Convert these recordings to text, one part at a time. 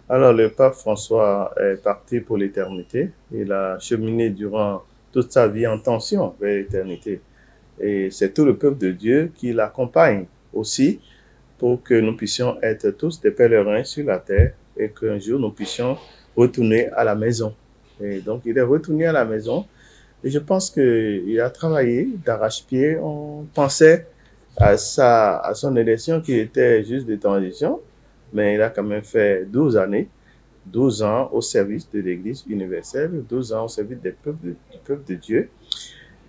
Alors, le pape François est parti pour l'éternité. Il a cheminé durant toute sa vie en tension vers l'éternité. Et c'est tout le peuple de Dieu qui l'accompagne aussi pour que nous puissions être tous des pèlerins sur la terre et qu'un jour nous puissions retourner à la maison. Et donc, il est retourné à la maison et je pense qu'il a travaillé d'arrache-pied. On pensait à son élection qui était juste de transition, mais il a quand même fait 12 années, 12 ans au service de l'Église universelle, 12 ans au service du peuple de Dieu.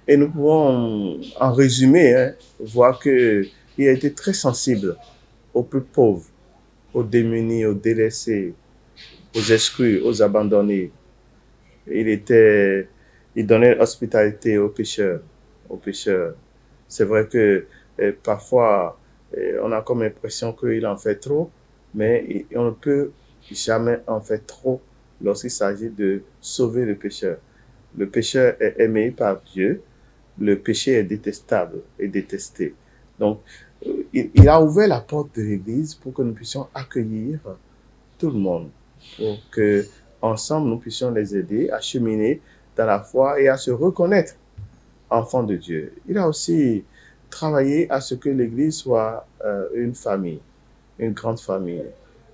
Et nous pouvons, en résumé, voir qu'il a été très sensible aux plus pauvres, aux démunis, aux délaissés, aux exclus, aux abandonnés. Il était, il donnait hospitalité aux pécheurs, aux pécheurs. C'est vrai que parfois, on a comme l'impression qu'il en fait trop, mais on ne peut jamais en faire trop lorsqu'il s'agit de sauver le pécheur. Le pécheur est aimé par Dieu, le péché est détestable et détesté. Donc, il a ouvert la porte de l'Église pour que nous puissions accueillir tout le monde, pour que ensemble nous puissions les aider à cheminer dans la foi et à se reconnaître enfants de Dieu. Il a aussi travaillé à ce que l'Église soit une famille, une grande famille.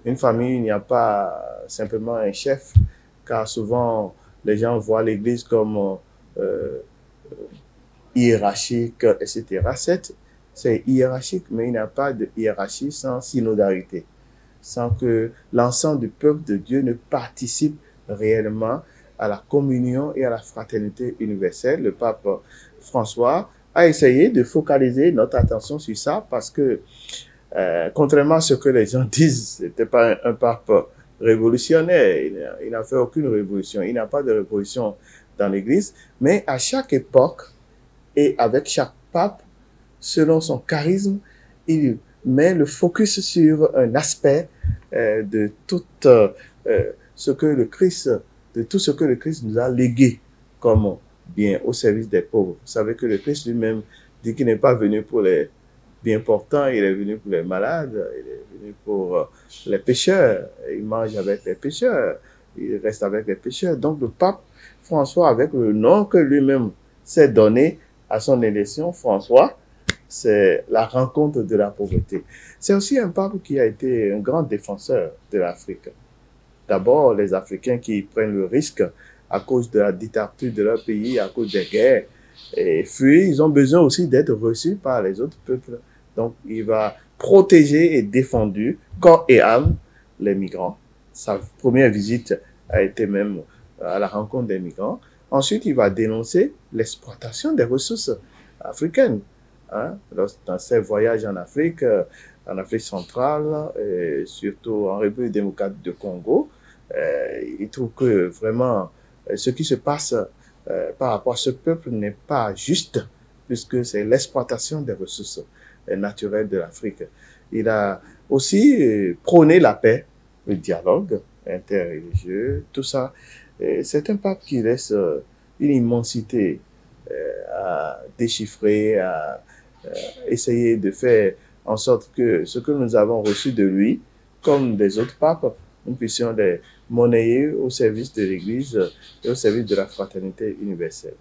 Une famille, il n'y a pas simplement un chef, car souvent les gens voient l'Église comme hiérarchique, etc. C'est hiérarchique, mais il n'y a pas de hiérarchie sans synodarité, sans que l'ensemble du peuple de Dieu ne participe réellement à la communion et à la fraternité universelle. Le pape François a essayé de focaliser notre attention sur ça parce que, contrairement à ce que les gens disent, c'était pas un pape révolutionnaire. Il n'a fait aucune révolution. Il n'y a pas de révolution dans l'Église, mais à chaque époque et avec chaque pape, selon son charisme, il met le focus sur un aspect de tout ce que le Christ, de tout ce que le Christ nous a légué comme bien au service des pauvres. Vous savez que le Christ lui-même dit qu'il n'est pas venu pour les bien portants, il est venu pour les malades, il est venu pour les pécheurs. Il mange avec les pécheurs, il reste avec les pécheurs. Donc le pape François, avec le nom que lui-même s'est donné à son élection, François, c'est la rencontre de la pauvreté. C'est aussi un pape qui a été un grand défenseur de l'Afrique. D'abord, les Africains qui prennent le risque à cause de la dictature de leur pays, à cause des guerres, et fuient, ils ont besoin aussi d'être reçus par les autres peuples. Donc, il va protéger et défendre corps et âme les migrants. Sa première visite a été même à la rencontre des migrants. Ensuite, il va dénoncer l'exploitation des ressources africaines. Hein, dans ses voyages en Afrique centrale, et surtout en République démocratique du Congo, il trouve que vraiment ce qui se passe par rapport à ce peuple n'est pas juste, puisque c'est l'exploitation des ressources naturelles de l'Afrique. Il a aussi prôné la paix, le dialogue interreligieux, tout ça. C'est un pape qui laisse une immensité à déchiffrer, à essayer de faire en sorte que ce que nous avons reçu de lui, comme des autres papes, nous puissions les monnayer au service de l'Église et au service de la fraternité universelle.